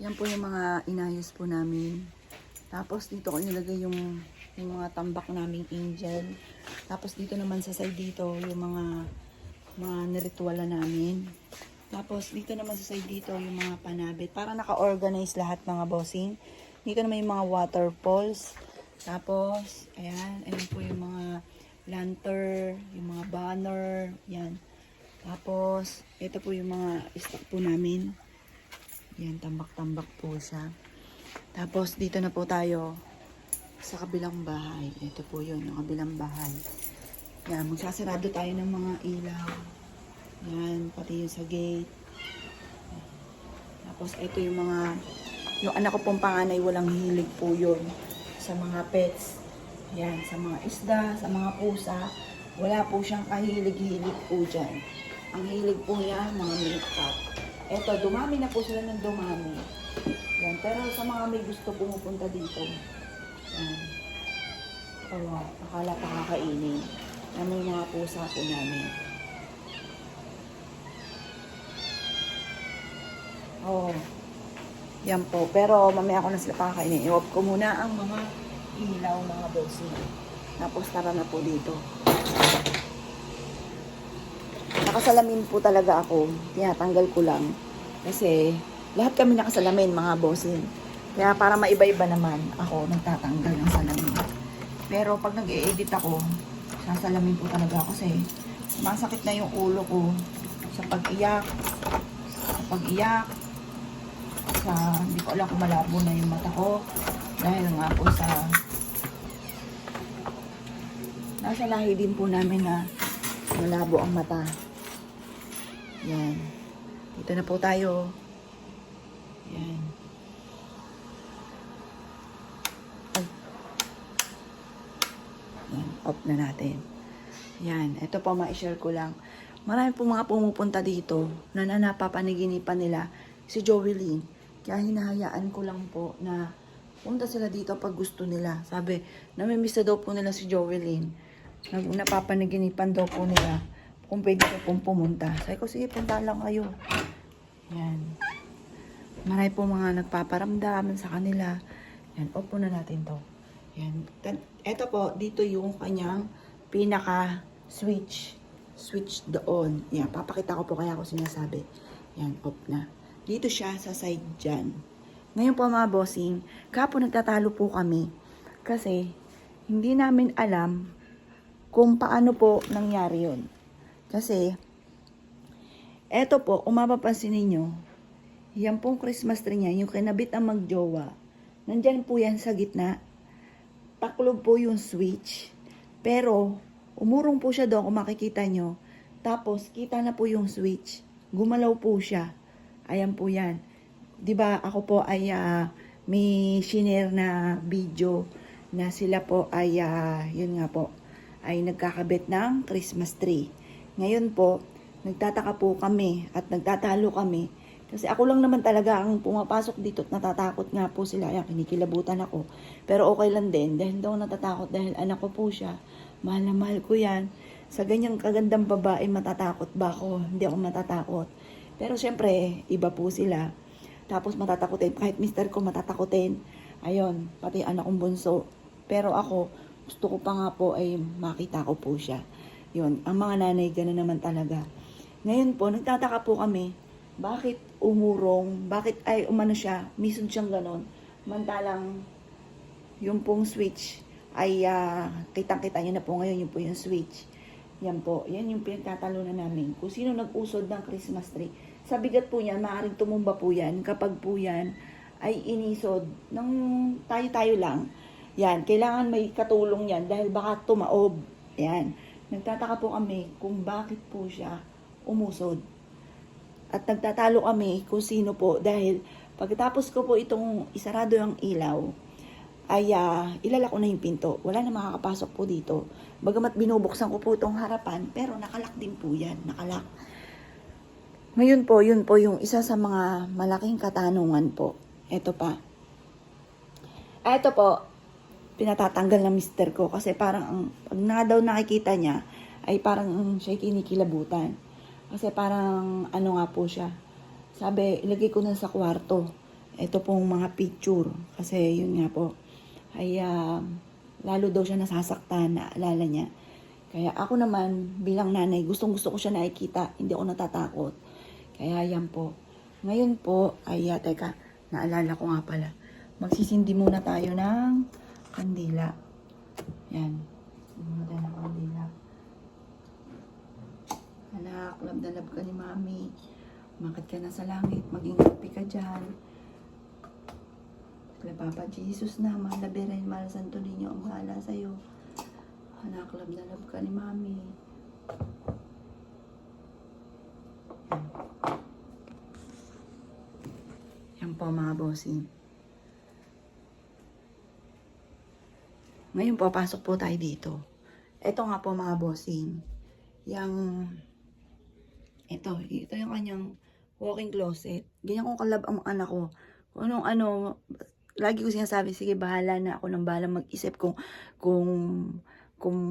Yan po yung mga inayos po namin. Tapos dito ko nilagay yung mga tambak naming angel. Tapos dito naman sa side dito yung mga nirituala namin. Tapos dito naman sa side dito yung mga panabit. Para naka-organize lahat mga bossing. Dito naman yung mga waterfalls. Tapos ayan po yung mga lantern, yung mga banner, yan. Tapos ito po yung mga stock po namin. Yan, tambak-tambak po siya. Tapos, dito na po tayo sa kabilang bahay. Ito po yun, yung kabilang bahay. Yan, magsasarado tayo ng mga ilaw. Yan, pati yung sa gate. Tapos, ito yung anak ko pong panganay, walang hilig po yun sa mga pets. Yan, sa mga isda, sa mga pusa. Wala po siyang kahilig-hilig po dyan. Ang hilig po niya, mga milk pot. Eto, dumami na po sila ng dumami. Yan. Pero sa mga may gusto pumupunta dito, yan. Oh, akala pa kakainin. Yan may mga pusa po namin. Oh, yan po. Pero mamaya ko na sila pakakainin. I-off ko muna ang mga ilaw, mga bossing. Tapos tara na po dito. Nakasalamin po talaga ako. Tinatanggal ko lang. Kasi lahat kami nakasalamin mga bossing. Kaya para maiba-iba naman ako nagtatanggal ng salamin. Pero pag nag-e-edit ako, sasalamin po talaga ako kasi masakit na yung ulo ko sa pag-iyak. Hindi ko alam kung malabo na yung mata ko. Dahil nga po nasa lahi din po namin na malabo ang mata. Yan. Dito na po tayo. Yan. Ay. Yan. Off na natin. Yan. Ito po, ma-share ko lang. Marami po mga pumupunta dito na napapaniginipan nila si Jovelyn. Kaya hinahayaan ko lang po na punta sila dito pag gusto nila. Sabi, namimiss na daw po nila si Jovelyn. Napapaniginipan daw po nila kung pwede ko pong pumunta. Sabi ko, sige, punta lang kayo. Yan. Marami po mga nagpaparamdam sa kanila. Yan, off na natin to. Yan. Ito po, dito yung kanyang pinaka-switch. Switch doon. Yan, papakita ko po kaya ako sinasabi. Yan, off na. Dito siya sa side dyan. Ngayon po mga bossing, kapon nagtatalo po kami. Kasi, hindi namin alam kung paano po nangyari yun. Kasi, eto po, kung mapapansin ninyo, yan pong Christmas tree niya, yung kinabit ang magjowa, nandyan po yan sa gitna. Taklob po yung switch. Pero, umurong po siya doon kung makikita nyo. Tapos, kita na po yung switch. Gumalaw po siya. Ayan po yan. Diba, ako po ay may shinare na video na sila po ay, yun nga po, ay nagkakabit ng Christmas tree. Ngayon po, nagtataka po kami at nagtatalo kami. Kasi ako lang naman talaga ang pumapasok dito at natatakot nga po sila. Ayan, kinikilabutan ako. Pero okay lang din dahil daw natatakot dahil anak ko po siya. Mahal na mahal ko yan. Sa ganyang kagandang babae, matatakot ba ako? Hindi ako matatakot. Pero syempre, iba po sila. Tapos matatakotin. Kahit mister ko matatakotin. Ayun, pati anak kong bunso. Pero ako, gusto ko pa nga po ay makita ko po siya. Yun, ang mga nanay gano'n naman talaga. Ngayon po, nagtataka po kami, bakit umurong, bakit ay umano siya, mission siyang gano'n. Mantalang yung pong switch ay kitang-kita niyo na po ngayon, yung po yung switch. Yan po, yan yung pinagtatalunan namin. Kung sino nag-usod ng Christmas tree. Sa bigat po yan, maaaring tumumba po yan kapag po yan ay inisod ng tayo-tayo lang. Yan, kailangan may katulong yan dahil baka tumaob. Yan. Nagtataka po kami kung bakit po siya umusod. At nagtatalo kami kung sino po dahil pagkatapos ko po itong isarado yung ilaw, ay ilalak ko na yung pinto. Wala na makakapasok po dito. Bagamat binubuksan ko po itong harapan, pero nakalak din po yan. Nakalak. Ngayon po, yun po yung isa sa mga malaking katanungan po. Ito pa. Ito po, pinatatanggal ng mister ko kasi parang pag na daw nakikita niya ay parang siya kinikilabutan. Kasi parang ano nga po siya. Sabi, ilagay ko na sa kwarto. ito pong mga picture. Kasi yun nga po, ay lalo daw siya nasasaktan, naalala niya. Kaya ako naman, bilang nanay, gustong gusto ko siya nakikita, hindi ako natatakot. Kaya yan po. Ngayon po, ay teka, naalala ko nga pala. Magsisindi muna tayo ng kandila. Yan. Muna tayo ng kandila. Anak, love na love ka ni Mami. Umakit ka na sa langit, maging happy ka dyan. Kaya Papa Jesus na, mahal na Beren, mahal Santo Niño, ang bahala sa'yo. Anak, love na love ka ni Mami. Yan po mga bossing. Ngayon po, pasok po tayo dito. Ito nga po mga bossing. Ito yung kanyang walk-in closet. Ganyan kong kalab ang anak ko. Kung anong lagi ko sinasabi, sige, bahala na ako nang bahala mag-isip kung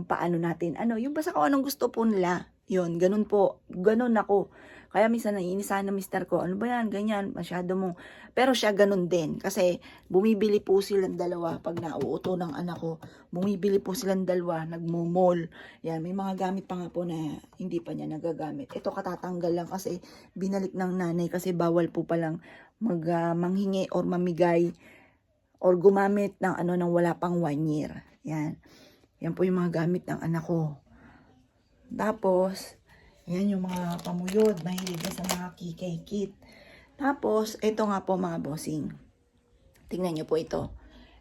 paano natin. Yung basta kung anong gusto po nila. Yun, ganun po. Ganun ako. Kaya minsan naiinisahan na mister ko, ano ba yan, ganyan, masyado mo. Pero siya ganun din. Kasi bumibili po silang dalawa pag nauuto ng anak ko. Bumibili po silang dalawa, nagmumol. Yan, may mga gamit pa nga po na hindi pa niya nagagamit. Ito katatanggal lang kasi binalik ng nanay kasi bawal po palang manghingi or mamigay or gumamit ng nang wala pang 1 year. Yan. Yan po yung mga gamit ng anak ko. Tapos, yan yung mga pamuyod, mahilig na sa mga kikay-kit. Tapos, ito nga po mga bossing. Tingnan nyo po ito.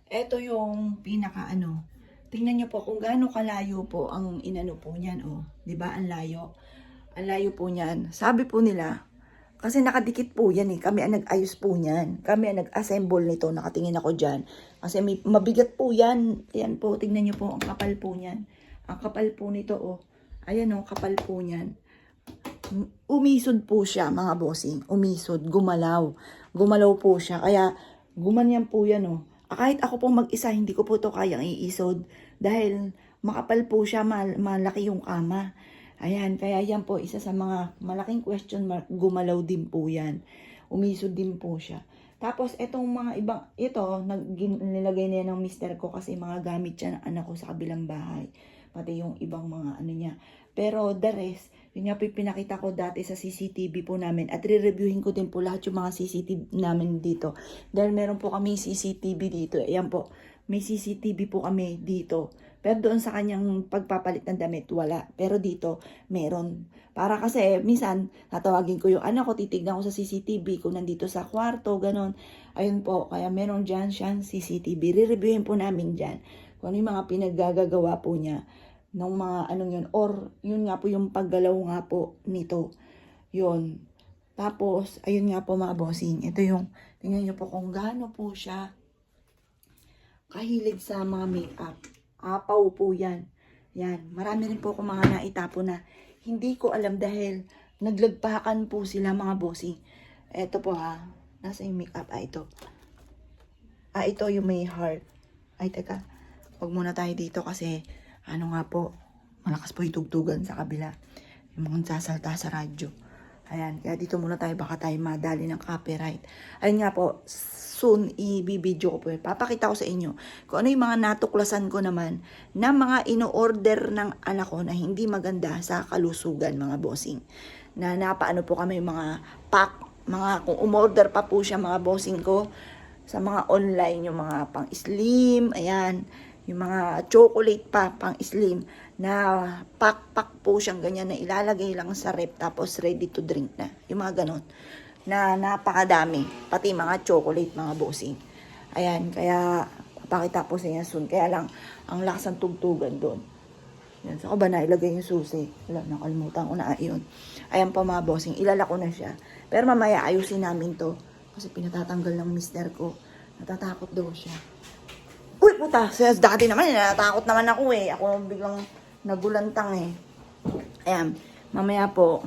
Ito yung tingnan nyo po kung gaano kalayo po ang inano po niyan, oh. 'Di ba? Ang layo. Ang layo po niyan. Sabi po nila, kasi nakadikit po yan eh. Kami ang nag-ayos po niyan. Kami ang nag-assemble nito. Nakatingin ako dyan. Kasi mabigat po yan. Ayan po, tingnan nyo po. Ang kapal po niyan. Ang kapal po nito, oh. Ayan oh, kapal po niyan. Umisod po siya, mga bossing. Umisod, gumalaw. Gumalaw po siya. Kaya, gumanyan po yan, oh. Kahit ako pong mag-isa, hindi ko po to kayang iisod. Dahil, makapal po siya, malaki yung kama. Ayan, kaya yan po, isa sa mga malaking question mark, gumalaw din po yan. Umisod din po siya. Tapos, itong mga ibang, nilagay niya ng mister ko kasi mga gamit siya ng anak ko sa kabilang bahay. Pati yung ibang mga niya. Pero the rest, yun nga po pinakita ko dati sa CCTV po namin. At re-reviewin ko din po lahat yung mga CCTV namin dito. Dahil meron po kami CCTV dito. Ayan po, may CCTV po kami dito. Pero doon sa kanyang pagpapalit ng damit, wala. Pero dito, meron. Para kasi, minsan, natawagin ko yung anak ko, titignan ko sa CCTV kung nandito sa kwarto, ganon. Ayun po, kaya meron dyan siyang CCTV. Re-reviewin po namin dyan kung ano yung mga pinaggagawa po niya ng mga yun. Or, yun nga po yung paggalaw nga po nito. Yun. Tapos, ayun nga po mga bossing. Ito yung, tingnan nyo po kung gaano po siya kahilig sa mga makeup. Apaw po yan. Yan. Marami rin po akong mga naitapo na hindi ko alam dahil naglagpakan po sila mga bossing. Eto po ha. Nasa yung makeup. Ito. Ito yung may heart. Ay, teka. Huwag muna tayo dito kasi nga po, malakas po yung tugtugan sa kabila. Yung mga sasalta sa radyo. Ayan, kaya dito muna tayo, baka tayo madali ng copyright. Ayun nga po, soon i-video ko po. Papakita ko sa inyo kung ano yung mga natuklasan ko naman na mga ino-order ng anak ko na hindi maganda sa kalusugan, mga bossing. Na napaano po kami mga pack, kung umorder pa po siya mga bossing ko sa mga online, yung mga pang-slim, ayan, yung mga chocolate pa, pang-slim, na pack po siyang ganyan na ilalagay lang sa rep tapos ready to drink na. Yung mga ganon. Na napakadami. Pati mga chocolate, mga bossing. Ayan, kaya papakita po sa inyo soon. Kaya lang, ang lakas ng tugtugan doon. Yan, saan ko ba na ilagay yung susi? Wala, nakalimutan ko na yun. Ayan po mga bossing, ilalako na siya. Pero mamaya ayusin namin to. Kasi pinatatanggal ng mister ko. Natatakot daw siya. Uy, puta! Dati naman, natatakot naman ako eh. Ako biglang nagulantang eh. Ayan, mamaya po,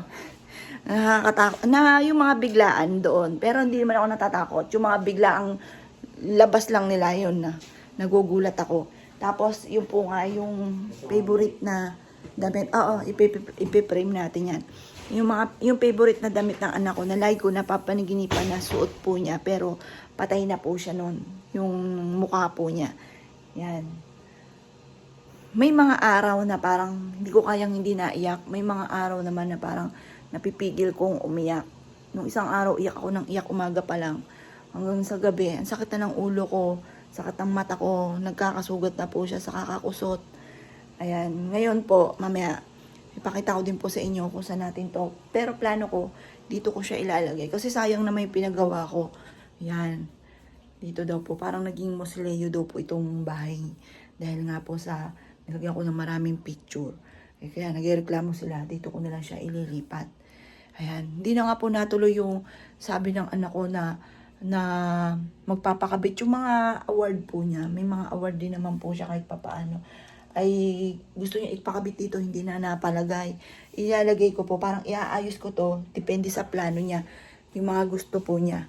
nakakatakot. Na yung mga biglaan doon. Pero hindi naman ako natatakot. Yung mga biglaang labas lang nila yun na nagugulat ako. Tapos, yung po nga, yung favorite na damit. Oo, ipiprame natin yan. Yung favorite na damit ng anak ko, na lagi ko napapanaginipan na suot po niya, pero patay na po siya noon. Yung mukha po niya. Yan. May mga araw na parang hindi ko kayang hindi naiyak. May mga araw naman na parang napipigil kong umiyak. Nung isang araw, iyak ako ng iyak umaga pa lang. Hanggang sa gabi, ang sakit na ng ulo ko, sakit ng mata ko, nagkakasugat na po siya sa kakakusot. Ayan, ngayon po, mamaya, ipakita ko din po sa inyo kung saan natin to. Pero plano ko, dito ko siya ilalagay. Kasi sayang na may pinagawa ko. Ayan, dito daw po, parang naging mausoleo daw po itong bahay. Dahil nga po sa, nilagyan ko ng maraming picture. Kaya nagreklamo sila, dito ko na lang siya ililipat. Ayan, hindi na nga po natuloy yung sabi ng anak ko na magpapakabit yung mga award po niya. May mga award din naman po siya kahit papaano. Ay gusto niya ipakabit dito, hindi na napalagay. Ilalagay ko po, parang iaayos ko to, depende sa plano niya, yung mga gusto po niya.